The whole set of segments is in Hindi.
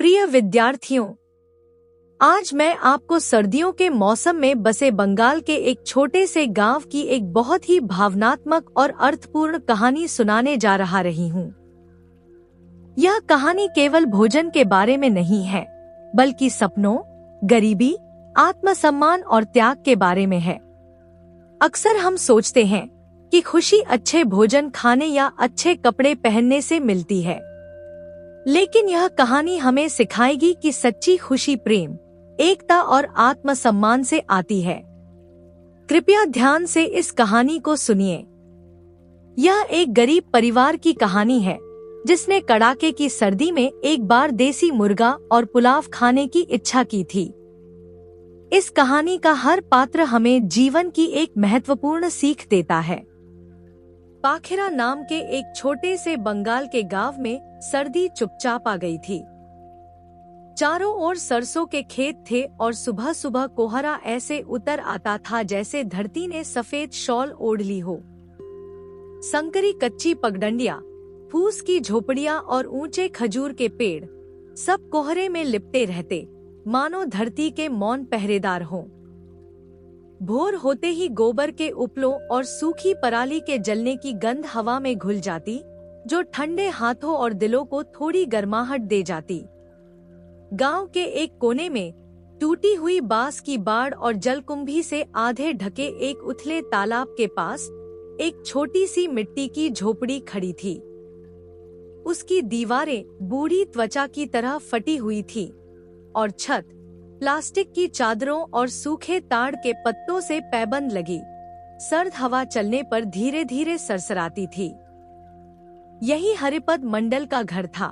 प्रिय विद्यार्थियों, आज मैं आपको सर्दियों के मौसम में बसे बंगाल के एक छोटे से गांव की एक बहुत ही भावनात्मक और अर्थपूर्ण कहानी सुनाने जा रही हूँ। यह कहानी केवल भोजन के बारे में नहीं है, बल्कि सपनों, गरीबी, आत्मसम्मान और त्याग के बारे में है। अक्सर हम सोचते हैं कि खुशी अच्छे भोजन खाने या अच्छे कपड़े पहनने से मिलती है, लेकिन यह कहानी हमें सिखाएगी कि सच्ची खुशी प्रेम, एकता और आत्मसम्मान से आती है। कृपया ध्यान से इस कहानी को सुनिए। यह एक गरीब परिवार की कहानी है जिसने कड़ाके की सर्दी में एक बार देसी मुर्गा और पुलाव खाने की इच्छा की थी। इस कहानी का हर पात्र हमें जीवन की एक महत्वपूर्ण सीख देता है। पाखिरा नाम के एक छोटे से बंगाल के गांव में सर्दी चुपचाप आ गई थी। चारों ओर सरसों के खेत थे और सुबह सुबह कोहरा ऐसे उतर आता था जैसे धरती ने सफेद शॉल ओढ़ ली हो। संकरी कच्ची पगडंडियां, फूस की झोपड़ियां और ऊंचे खजूर के पेड़ सब कोहरे में लिपटे रहते, मानो धरती के मौन पहरेदार हों। भोर होते ही गोबर के उपलों और सूखी पराली के जलने की गंध हवा में घुल जाती, जो ठंडे हाथों और दिलों को थोड़ी गर्माहट दे जाती। गांव के एक कोने में टूटी हुई बांस की बाड़ और जलकुंभी से आधे ढके एक उथले तालाब के पास एक छोटी सी मिट्टी की झोपड़ी खड़ी थी। उसकी दीवारें बूढ़ी त्वचा की तरह फटी हुई थी और छत प्लास्टिक की चादरों और सूखे ताड़ के पत्तों से पैबंद लगी सर्द हवा चलने पर धीरे धीरे सरसराती थी। यही हरिपद मंडल का घर था।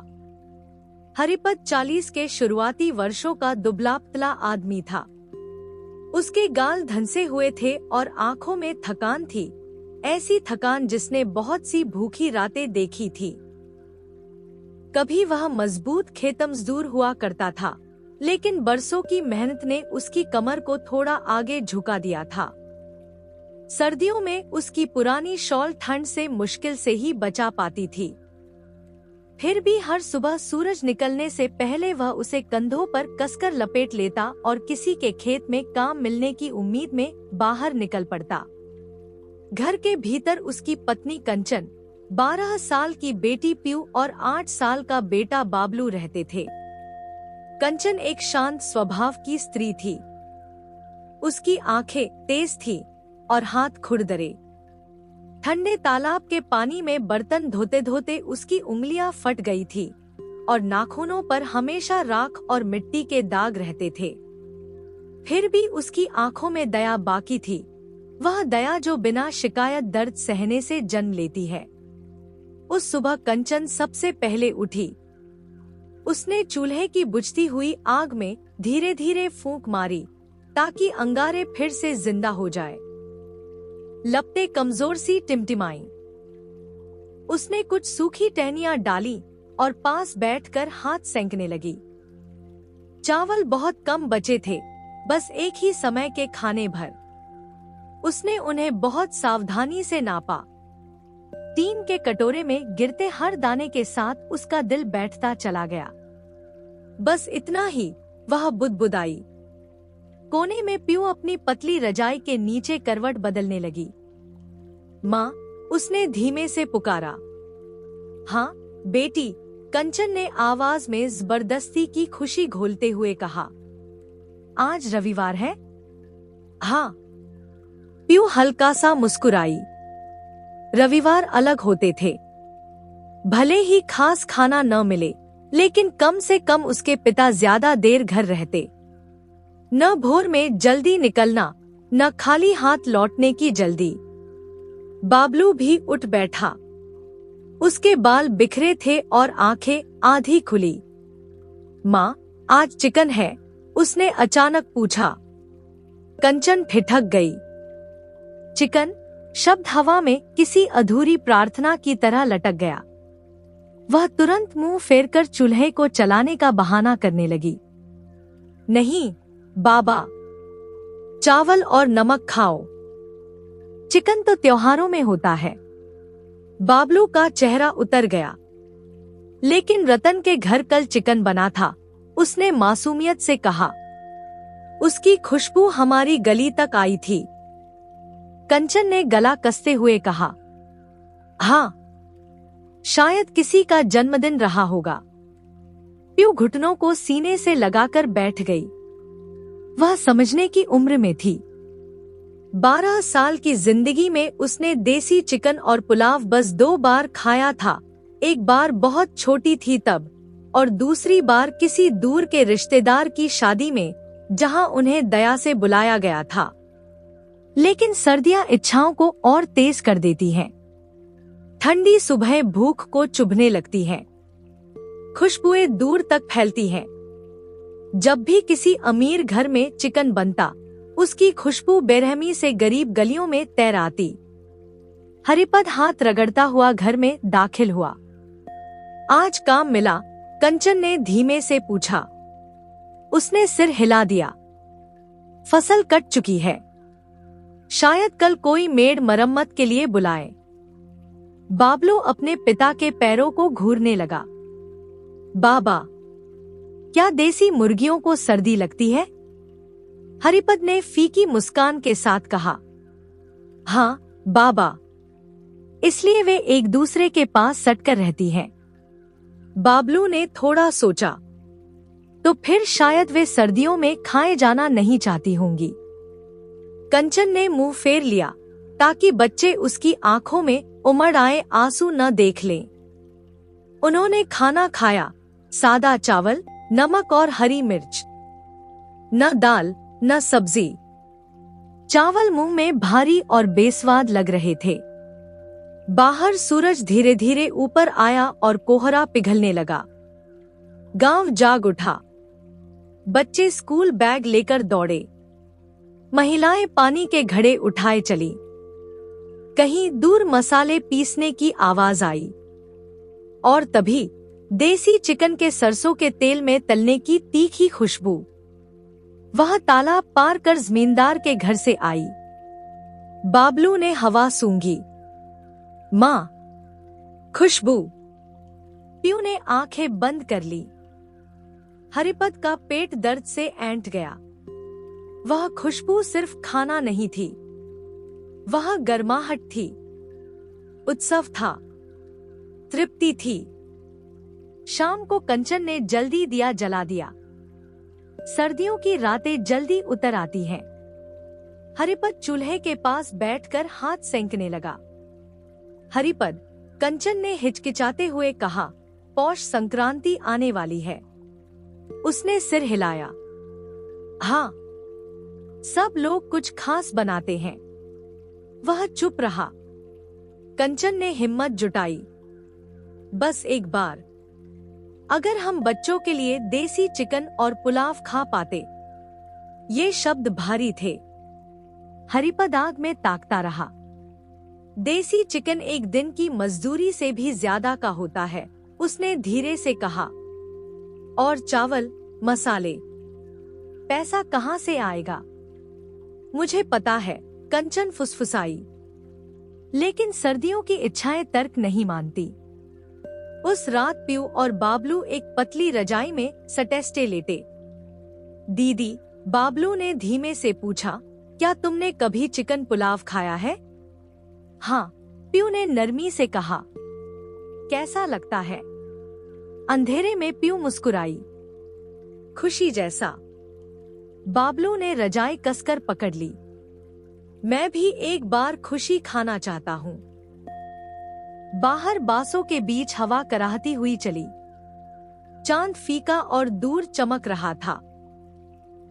हरिपद 40 के शुरुआती वर्षों का दुबला पतला आदमी था। उसके गाल धंसे हुए थे और आंखों में थकान थी, ऐसी थकान जिसने बहुत सी भूखी रातें देखी थी। कभी वह मजबूत खेतमजदूर हुआ करता था, लेकिन बरसों की मेहनत ने उसकी कमर को थोड़ा आगे झुका दिया था। सर्दियों में उसकी पुरानी शॉल ठंड से मुश्किल से ही बचा पाती थी। फिर भी हर सुबह सूरज निकलने से पहले वह उसे कंधों पर कसकर लपेट लेता और किसी के खेत में काम मिलने की उम्मीद में बाहर निकल पड़ता। घर के भीतर उसकी पत्नी कंचन, 12 साल की बेटी प्यू और 8 साल का बेटा बाबलू रहते थे। कंचन एक शांत स्वभाव की स्त्री थी। उसकी आंखें तेज थी और हाथ खुरदरे। ठंडे तालाब के पानी में बर्तन धोते धोते उसकी उंगलियां फट गई थी और नाखूनों पर हमेशा राख और मिट्टी के दाग रहते थे। फिर भी उसकी आंखों में दया बाकी थी, वह दया जो बिना शिकायत दर्द सहने से जन्म लेती है। उस सुबह कंचन सबसे पहले उठी। उसने चूल्हे की बुझती हुई आग में धीरे धीरे फूंक मारी ताकि अंगारे फिर से जिंदा हो जाए। लपटें कमजोर सी टिमटिमाई। उसने कुछ सूखी टहनियां डाली और पास बैठकर हाथ सेंकने लगी। चावल बहुत कम बचे थे, बस एक ही समय के खाने भर। उसने उन्हें बहुत सावधानी से नापा। टीन के कटोरे में गिरते हर दाने के साथ उसका दिल बैठता चला गया। बस इतना ही, वह बुदबुदाई। कोने में प्यू अपनी पतली रजाई के नीचे करवट बदलने लगी। माँ, उसने धीमे से पुकारा। हाँ बेटी, कंचन ने आवाज में जबरदस्ती की खुशी घोलते हुए कहा। आज रविवार है? हाँ, प्यू हल्का सा मुस्कुराई। रविवार अलग होते थे। भले ही खास खाना न मिले, लेकिन कम से कम उसके पिता ज्यादा देर घर रहते। न भोर में जल्दी निकलना, न खाली हाथ लौटने की जल्दी। बाबलू भी उठ बैठा। उसके बाल बिखरे थे और आंखें आधी खुली। माँ, आज चिकन है? उसने अचानक पूछा। कंचन ठिठक गई। चिकन शब्द हवा में किसी अधूरी प्रार्थना की तरह लटक गया। वह तुरंत मुंह फेरकर चूल्हे को चलाने का बहाना करने लगी। नहीं बाबा, चावल और नमक खाओ। चिकन तो त्योहारों में होता है। बाबलू का चेहरा उतर गया। लेकिन रतन के घर कल चिकन बना था उसने मासूमियत से कहा। उसकी खुशबू हमारी गली तक आई थी। कंचन ने गला कसते हुए कहा, हाँ, शायद किसी का जन्मदिन रहा होगा। प्यू घुटनों को सीने से लगाकर बैठ गई। वह समझने की उम्र में थी। 12 साल की जिंदगी में उसने देसी चिकन और पुलाव बस 2 बार खाया था। एक बार बहुत छोटी थी तब, और दूसरी बार किसी दूर के रिश्तेदार की शादी में, जहां उन्हें दया से बुलाया गया था। लेकिन सर्दियां इच्छाओं को और तेज कर देती हैं। ठंडी सुबह भूख को चुभने लगती हैं। खुशबुएं दूर तक फैलती हैं। जब भी किसी अमीर घर में चिकन बनता, उसकी खुशबू बेरहमी से गरीब गलियों में तैराती। हरिपद हाथ रगड़ता हुआ घर में दाखिल हुआ। आज काम मिला? कंचन ने धीमे से पूछा। उसने सिर हिला दिया। फसल कट चुकी है। शायद कल कोई मेड मरम्मत के लिए बुलाए। बाबलू अपने पिता के पैरों को घूरने लगा। बाबा, क्या देसी मुर्गियों को सर्दी लगती है? हरिपद ने फीकी मुस्कान के साथ कहा। हाँ बाबा, इसलिए वे एक दूसरे के पास सटकर रहती हैं। बाबलू ने थोड़ा सोचा। तो फिर शायद वे सर्दियों में खाए जाना नहीं चाहती होंगी। कंचन ने मुंह फेर लिया ताकि बच्चे उसकी आंखों में उमड़ आए आंसू न देख लें। उन्होंने खाना खाया, सादा चावल, नमक और हरी मिर्च। न दाल न सब्जी। चावल मुंह में भारी और बेस्वाद लग रहे थे। बाहर सूरज धीरे धीरे ऊपर आया और कोहरा पिघलने लगा। गांव जाग उठा। बच्चे स्कूल बैग लेकर दौड़े। महिलाएं पानी के घड़े उठाए चली। कहीं दूर मसाले पीसने की आवाज आई। और तभी देसी चिकन के सरसों के तेल में तलने की तीखी खुशबू। वह तालाब पार कर जमींदार के घर से आई। बाबलू ने हवा सूंघी। माँ, खुशबू। प्यू ने आंखें बंद कर ली। हरिपद का पेट दर्द से ऐंठ गया। वह खुशबू सिर्फ खाना नहीं थी, वह गर्माहट थी, उत्सव था, तृप्ति थी। शाम को कंचन ने जल्दी दिया जला दिया। सर्दियों की रातें जल्दी उतर आती हैं। हरिपद चूल्हे के पास बैठकर हाथ सेंकने लगा। हरिपद, कंचन ने हिचकिचाते हुए कहा, पौष संक्रांति आने वाली है। उसने सिर हिलाया। हाँ, सब लोग कुछ खास बनाते हैं। वह चुप रहा। कंचन ने हिम्मत जुटाई। बस एक बार, अगर हम बच्चों के लिए देसी चिकन और पुलाव खा पाते। ये शब्द भारी थे। हरिपद आग में ताकता रहा। देसी चिकन एक दिन की मजदूरी से भी ज्यादा का होता है, उसने धीरे से कहा। और चावल, मसाले, पैसा कहाँ से आएगा? मुझे पता है, कंचन फुसफुसाई। लेकिन सर्दियों की इच्छाएं तर्क नहीं मानती। उस रात प्यू और बाबलू एक पतली रजाई में सटेस्टे लेटे। दीदी, बाबलू ने धीमे से पूछा, क्या तुमने कभी चिकन पुलाव खाया है? हाँ, प्यू ने नरमी से कहा। कैसा लगता है? अंधेरे में प्यू मुस्कुराई। खुशी जैसा। बाबलू ने रजाई कसकर पकड़ ली। मैं भी एक बार खुशी खाना चाहता हूँ। बाहर बांसों के बीच हवा कराहती हुई चली। चांद फीका और दूर चमक रहा था।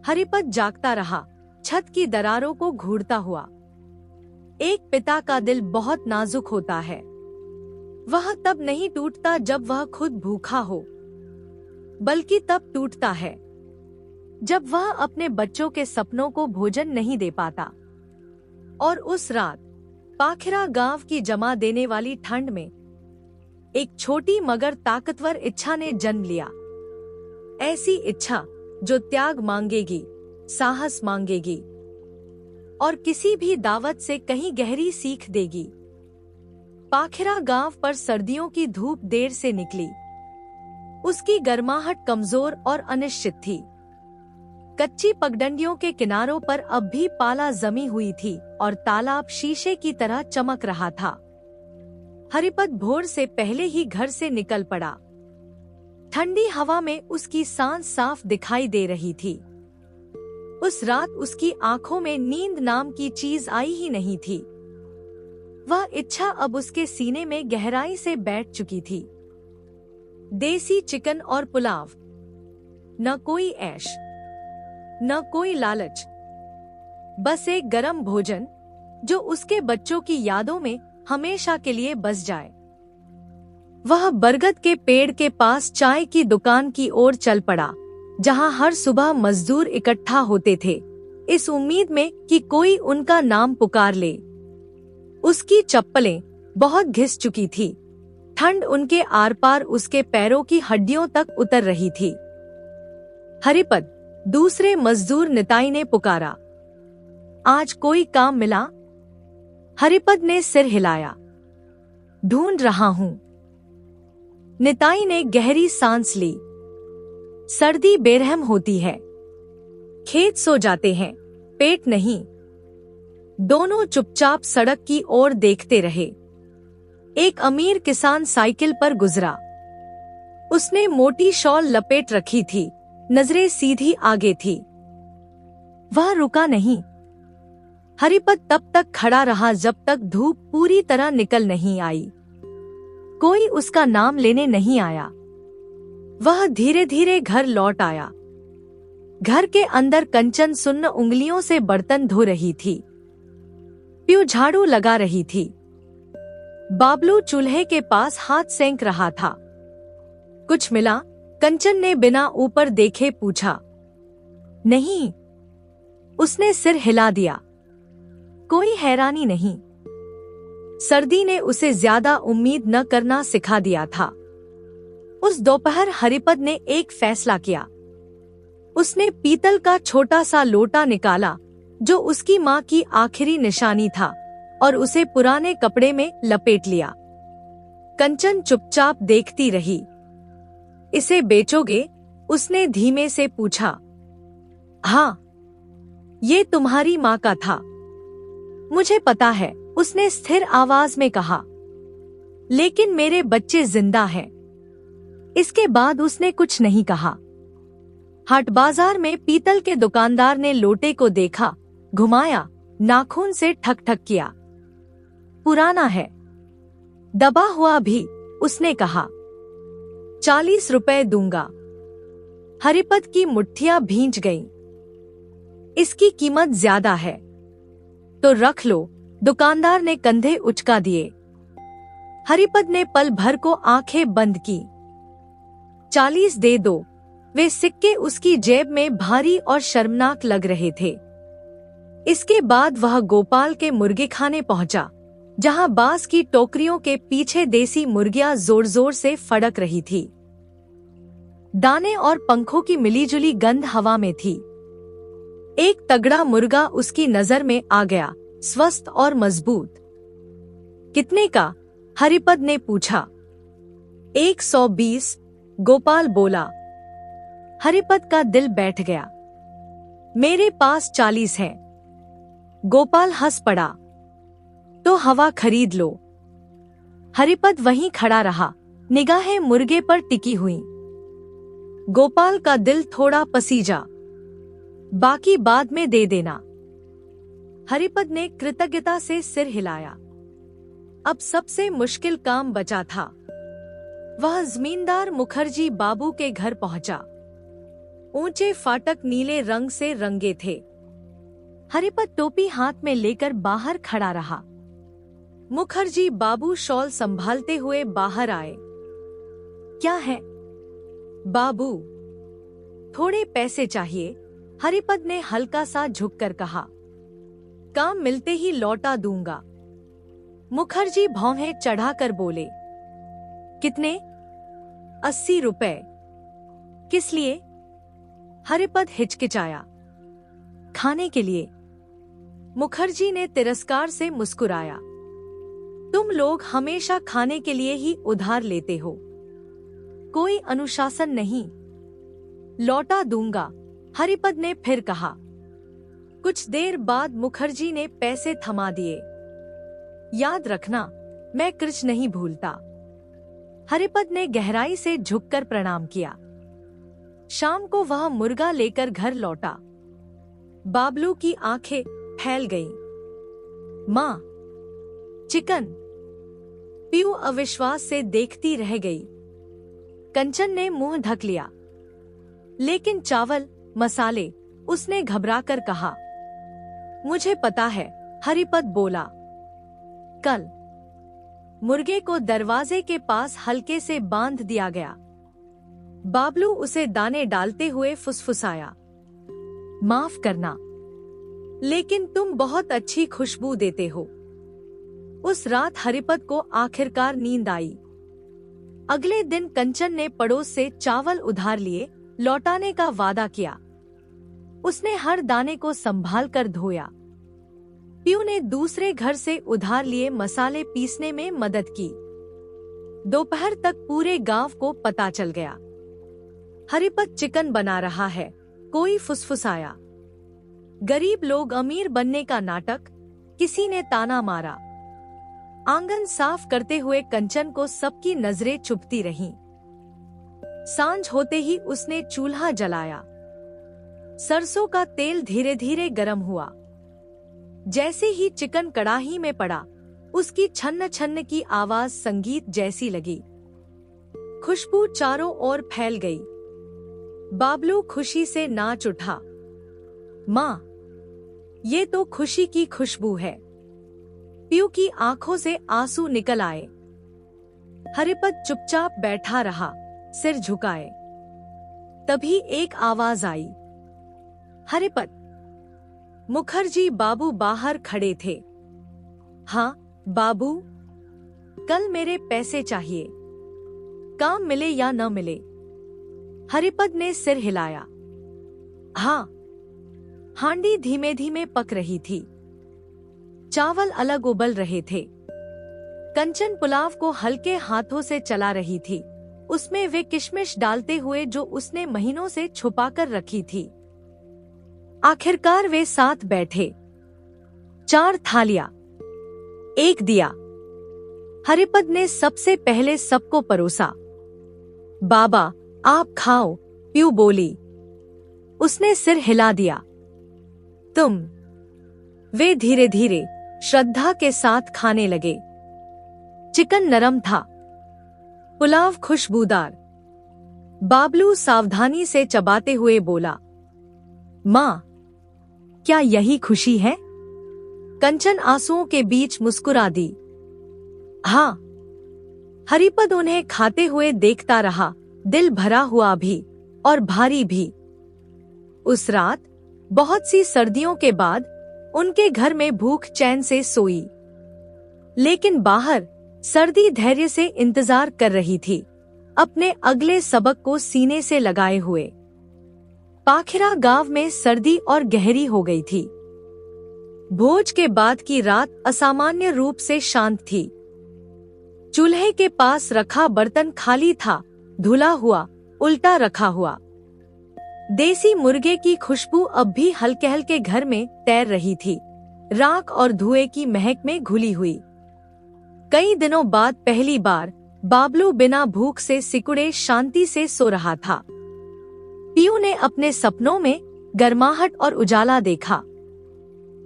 हरिपद जागता रहा, छत की दरारों को घूरता हुआ। एक पिता का दिल बहुत नाजुक होता है। वह तब नहीं टूटता जब वह खुद भूखा हो, बल्कि तब टूटता है जब वह अपने बच्चों के सपनों को भोजन नहीं दे पाता। और उस रात पाखिरा गांव की जमा देने वाली ठंड में एक छोटी मगर ताकतवर इच्छा ने जन्म लिया। ऐसी इच्छा जो त्याग मांगेगी, साहस मांगेगी और किसी भी दावत से कहीं गहरी सीख देगी। पाखिरा गांव पर सर्दियों की धूप देर से निकली। उसकी गर्माहट कमजोर और अनिश्चित थी। कच्ची पगडंडियों के किनारों पर अब भी पाला जमी हुई थी और तालाब शीशे की तरह चमक रहा था। हरिपद भोर से पहले ही घर से निकल पड़ा। ठंडी हवा में उसकी सांस साफ दिखाई दे रही थी। उस रात उसकी आंखों में नींद नाम की चीज आई ही नहीं थी। वह इच्छा अब उसके सीने में गहराई से बैठ चुकी थी। देसी चिकन और पुलाव, न कोई ऐश, न कोई लालच, बस एक गरम भोजन जो उसके बच्चों की यादों में हमेशा के लिए बस जाए। वह बरगद के पेड़ के पास चाय की दुकान की ओर चल पड़ा, जहां हर सुबह मजदूर इकट्ठा होते थे, इस उम्मीद में कि कोई उनका नाम पुकार ले। उसकी चप्पलें बहुत घिस चुकी थी। ठंड उनके आर पार उसके पैरों की हड्डियों तक उतर रही थी। हरिपद, दूसरे मजदूर निताई ने पुकारा। आज कोई काम मिला? हरिपद ने सिर हिलाया। ढूंढ रहा हूं। निताई ने गहरी सांस ली। सर्दी बेरहम होती है। खेत सो जाते हैं, पेट नहीं। दोनों चुपचाप सड़क की ओर देखते रहे। एक अमीर किसान साइकिल पर गुजरा। उसने मोटी शॉल लपेट रखी थी, नजरें सीधी आगे थी। वह रुका नहीं। हरिपद तब तक खड़ा रहा जब तक धूप पूरी तरह निकल नहीं आई। कोई उसका नाम लेने नहीं आया। वह धीरे धीरे घर लौट आया। घर के अंदर कंचन सुन्न उंगलियों से बर्तन धो रही थी। प्यू झाड़ू लगा रही थी। बाबलू चूल्हे के पास हाथ सेंक रहा था। कुछ मिला? कंचन ने बिना ऊपर देखे पूछा। नहीं, उसने सिर हिला दिया। कोई हैरानी नहीं। सर्दी ने उसे ज्यादा उम्मीद न करना सिखा दिया था। उस दोपहर हरिपद ने एक फैसला किया। उसने पीतल का छोटा सा लोटा निकाला जो उसकी माँ की आखिरी निशानी था और उसे पुराने कपड़े में लपेट लिया। कंचन चुपचाप देखती रही। इसे बेचोगे? उसने धीमे से पूछा। हाँ, ये तुम्हारी माँ का था। मुझे पता है, उसने स्थिर आवाज में कहा। लेकिन मेरे बच्चे जिंदा हैं। इसके बाद उसने कुछ नहीं कहा। हाट बाजार में पीतल के दुकानदार ने लोटे को देखा, घुमाया, नाखून से ठक ठक किया। पुराना है, दबा हुआ भी, उसने कहा। 40 रुपए दूंगा। हरिपद की मुट्ठियां भींच गईं। इसकी कीमत ज्यादा है। तो रख लो, दुकानदार ने कंधे उचका दिए। हरिपद ने पल भर को आंखें बंद की। 40 दे दो। वे सिक्के उसकी जेब में भारी और शर्मनाक लग रहे थे। इसके बाद वह गोपाल के मुर्गीखाने पहुंचा, जहां बांस की टोकरियों के पीछे देसी मुर्गियां जोर जोर से फड़क रही थी। दाने और पंखों की मिलीजुली गंध हवा में थी। एक तगड़ा मुर्गा उसकी नजर में आ गया, स्वस्थ और मजबूत। कितने का? हरिपद ने पूछा। 120, गोपाल बोला। हरिपद का दिल बैठ गया। मेरे पास 40 हैं। गोपाल हंस पड़ा। तो हवा खरीद लो। हरिपद वहीं खड़ा रहा, निगाहें मुर्गे पर टिकी हुईं। गोपाल का दिल थोड़ा पसीजा। बाकी बाद में दे देना। हरिपद ने कृतज्ञता से सिर हिलाया। अब सबसे मुश्किल काम बचा था। वह जमींदार मुखर्जी बाबू के घर पहुंचा। ऊंचे फाटक नीले रंग से रंगे थे। हरिपद टोपी हाथ में लेकर बाहर खड़ा रहा। मुखर्जी बाबू शॉल संभालते हुए बाहर आए। क्या है बाबू? थोड़े पैसे चाहिए, हरिपद ने हल्का सा झुककर कहा। काम मिलते ही लौटा दूंगा। मुखर्जी भौहें चढ़ाकर बोले। कितने? 80 रुपए। किस लिए? हरिपद हिचकिचाया। खाने के लिए। मुखर्जी ने तिरस्कार से मुस्कुराया। तुम लोग हमेशा खाने के लिए ही उधार लेते हो। कोई अनुशासन नहीं। लौटा दूंगा, हरिपद ने फिर कहा। कुछ देर बाद मुखर्जी ने पैसे थमा दिए। याद रखना, मैं कृष नहीं भूलता। हरिपद ने गहराई से झुककर प्रणाम किया। शाम को वह मुर्गा लेकर घर लौटा। बाबलू की आंखें फैल गईं। माँ, चिकन। पीयू अविश्वास से देखती रह गई। कंचन ने मुंह ढक लिया। लेकिन चावल, मसाले, उसने घबराकर कहा। मुझे पता है, हरिपद बोला। कल मुर्गे को दरवाजे के पास हल्के से बांध दिया गया। बाबलू उसे दाने डालते हुए फुसफुसाया। माफ करना, लेकिन तुम बहुत अच्छी खुशबू देते हो। उस रात हरिपद को आखिरकार नींद आई। अगले दिन कंचन ने पड़ोस से चावल उधार लिए लौटाने का वादा किया। उसने हर दाने को संभाल कर धोया। पीयू ने दूसरे घर से उधार लिए मसाले पीसने में मदद की। दोपहर तक पूरे गांव को पता चल गया, हरिपद चिकन बना रहा है। कोई फुसफुसाया। गरीब लोग अमीर बनने का नाटक, किसी ने ताना मारा। आंगन साफ करते हुए कंचन को सबकी नजरें चुभती रहीं। सांझ होते ही उसने चूल्हा जलाया। सरसों का तेल धीरे धीरे गर्म हुआ। जैसे ही चिकन कड़ाही में पड़ा, उसकी छन्न छन्न की आवाज संगीत जैसी लगी। खुशबू चारों ओर फैल गई। बाबलू खुशी से नाच उठा। माँ, ये तो खुशी की खुशबू है। पीयू की आंखों से आंसू निकल आए। हरिपद चुपचाप बैठा रहा, सिर झुकाए। तभी एक आवाज आई। हरिपद। मुखर्जी बाबू बाहर खड़े थे। हाँ बाबू, कल मेरे पैसे चाहिए, काम मिले या न मिले। हरिपद ने सिर हिलाया। हाँ। हांडी धीमे धीमे पक रही थी। चावल अलग उबल रहे थे। कंचन पुलाव को हल्के हाथों से चला रही थी। उसमें वे किशमिश डालते हुए जो उसने महीनों से छुपाकर रखी थी। आखिरकार वे साथ बैठे। 4 थालियां, 1 दिया। हरिपद ने सबसे पहले सबको परोसा। बाबा, आप खाओ, पीयू बोली। उसने सिर हिला दिया। तुम। वे धीरे धीरे श्रद्धा के साथ खाने लगे। चिकन नरम था, पुलाव खुशबूदार। बाबलू सावधानी से चबाते हुए बोला, माँ, क्या यही खुशी है? कंचन आंसुओं के बीच मुस्कुरा दी। हाँ। हरिपद उन्हें खाते हुए देखता रहा, दिल भरा हुआ भी और भारी भी। उस रात बहुत सी सर्दियों के बाद उनके घर में भूख चैन से सोई। लेकिन बाहर सर्दी धैर्य से इंतजार कर रही थी, अपने अगले सबक को सीने से लगाए हुए। पाखिरा गांव में सर्दी और गहरी हो गई थी। भोज के बाद की रात असामान्य रूप से शांत थी। चूल्हे के पास रखा बर्तन खाली था, धुला हुआ, उल्टा रखा हुआ। देसी मुर्गे की खुशबू अब भी हल्के हल्के घर में तैर रही थी, राख और धुएं की महक में घुली हुई। कई दिनों बाद पहली बार बाबलू बिना भूख से सिकुड़े शांति से सो रहा था। पीयू ने अपने सपनों में गर्माहट और उजाला देखा।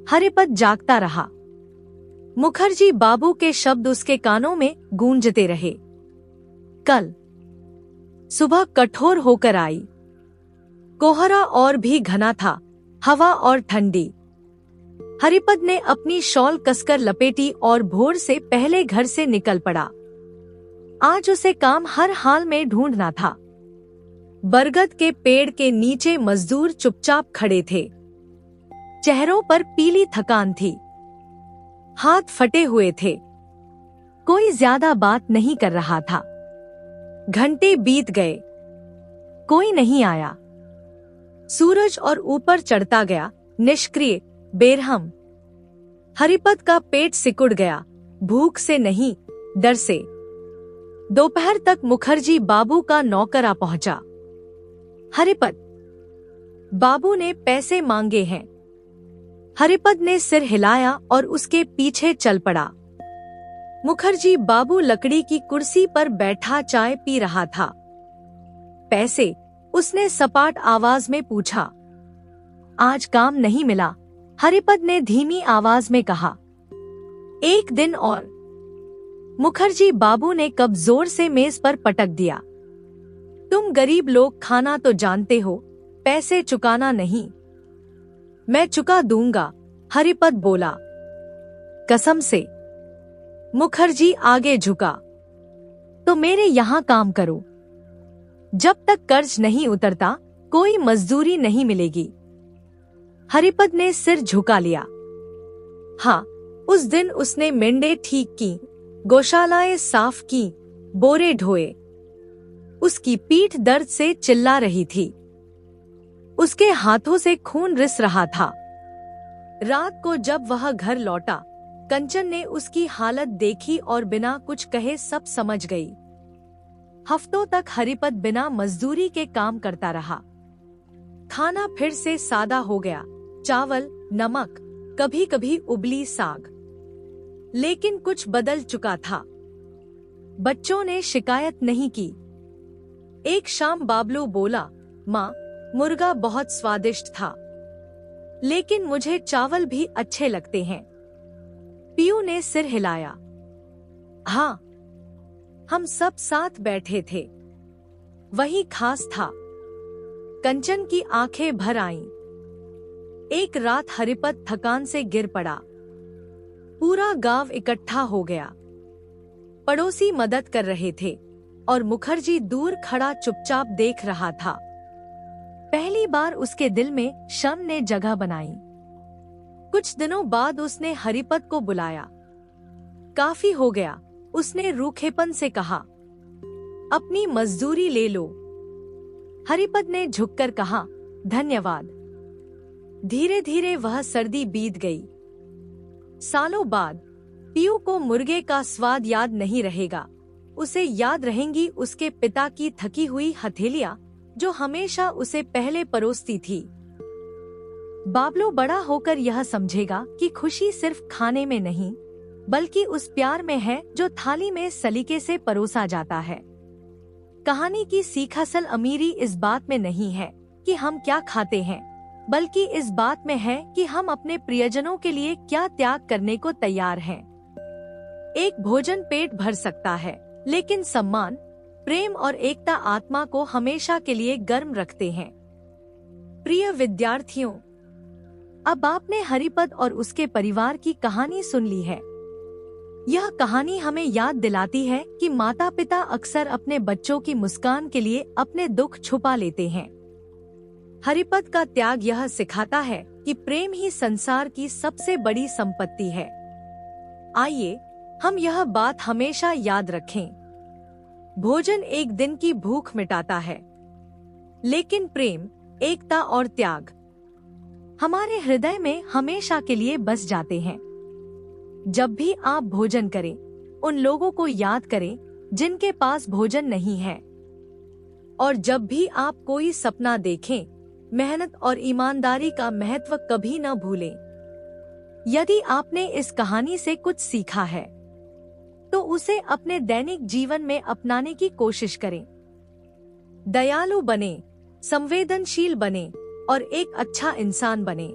हरिपद जागता रहा। मुखर्जी बाबू के शब्द उसके कानों में गूंजते रहे। कल सुबह कठोर होकर आई। कोहरा और भी घना था, हवा और ठंडी। हरिपद ने अपनी शॉल कसकर लपेटी और भोर से पहले घर से निकल पड़ा। आज उसे काम हर हाल में ढूंढना था। बरगद के पेड़ के नीचे मजदूर चुपचाप खड़े थे। चेहरों पर पीली थकान थी, हाथ फटे हुए थे। कोई ज्यादा बात नहीं कर रहा था। घंटे बीत गए, कोई नहीं आया। सूरज और ऊपर चढ़ता गया, निष्क्रिय, बेरहम। हरिपद का पेट सिकुड़ गया, भूख से नहीं, डर से। दोपहर तक मुखर्जी बाबू का नौकर आ पहुंचा। हरिपद, बाबू ने पैसे मांगे हैं। हरिपद ने सिर हिलाया और उसके पीछे चल पड़ा। मुखर्जी बाबू लकड़ी की कुर्सी पर बैठा चाय पी रहा था। पैसे? उसने सपाट आवाज में पूछा। आज काम नहीं मिला, हरिपद ने धीमी आवाज में कहा। एक दिन और। मुखर्जी बाबू ने कप जोर से मेज पर पटक दिया। तुम गरीब लोग खाना तो जानते हो, पैसे चुकाना नहीं। मैं चुका दूंगा, हरिपद बोला। कसम से। मुखर्जी आगे झुका। तो मेरे यहाँ काम करो। जब तक कर्ज नहीं उतरता कोई मजदूरी नहीं मिलेगी। हरिपद ने सिर झुका लिया। हाँ, उस दिन उसने मेंढे ठीक की, गौशालाएं साफ की, बोरे ढोए। उसकी पीठ दर्द से चिल्ला रही थी। उसके हाथों से खून रिस रहा था। रात को जब वह घर लौटा, कंचन ने उसकी हालत देखी और बिना कुछ कहे सब समझ गई। हफ्तों तक हरिपद बिना मजदूरी के काम करता रहा। खाना फिर से सादा हो गया, चावल, नमक, कभी कभी उबली साग। लेकिन कुछ बदल चुका था। बच्चों ने शिकायत नहीं की। एक शाम बाबलू बोला, माँ, मुर्गा बहुत स्वादिष्ट था, लेकिन मुझे चावल भी अच्छे लगते हैं। पीयू ने सिर हिलाया। हाँ, हम सब साथ बैठे थे, वही खास था। कंचन की आंखें भर आईं। एक रात हरिपद थकान से गिर पड़ा। पूरा गांव इकट्ठा हो गया। पड़ोसी मदद कर रहे थे और मुखर्जी दूर खड़ा चुपचाप देख रहा था। पहली बार उसके दिल में शर्म ने जगह बनाई। कुछ दिनों बाद उसने हरिपद को बुलाया। काफी हो गया, उसने रूखेपन से कहा। अपनी मजदूरी ले लो। हरिपद ने झुककर कहा, धन्यवाद। धीरे धीरे वह सर्दी बीत गई। सालों बाद पीयू को मुर्गे का स्वाद याद नहीं रहेगा। उसे याद रहेंगी उसके पिता की थकी हुई हथेलियां, जो हमेशा उसे पहले परोसती थी। बाबलू बड़ा होकर यह समझेगा कि खुशी सिर्फ खाने में नहीं, बल्कि उस प्यार में है जो थाली में सलीके से परोसा जाता है। कहानी की सीख असल अमीरी इस बात में नहीं है कि हम क्या खाते हैं, बल्कि इस बात में है कि हम अपने प्रियजनों के लिए क्या त्याग करने को तैयार हैं। एक भोजन पेट भर सकता है, लेकिन सम्मान, प्रेम और एकता आत्मा को हमेशा के लिए गर्म रखते हैं। प्रिय विद्यार्थियों, अब आपने हरिपद और उसके परिवार की कहानी सुन ली है। यह कहानी हमें याद दिलाती है कि माता पिता अक्सर अपने बच्चों की मुस्कान के लिए अपने दुख छुपा लेते हैं। हरिपद का त्याग यह सिखाता है कि प्रेम ही संसार की सबसे बड़ी संपत्ति है। आइए हम यह बात हमेशा याद रखें। भोजन एक दिन की भूख मिटाता है, लेकिन प्रेम, एकता और त्याग हमारे हृदय में हमेशा के लिए बस जाते हैं। जब भी आप भोजन करें, उन लोगों को याद करें जिनके पास भोजन नहीं है। और जब भी आप कोई सपना देखें, मेहनत और ईमानदारी का महत्व कभी न भूलें। यदि आपने इस कहानी से कुछ सीखा है, तो उसे अपने दैनिक जीवन में अपनाने की कोशिश करें। दयालु बने, संवेदनशील बने और एक अच्छा इंसान बने।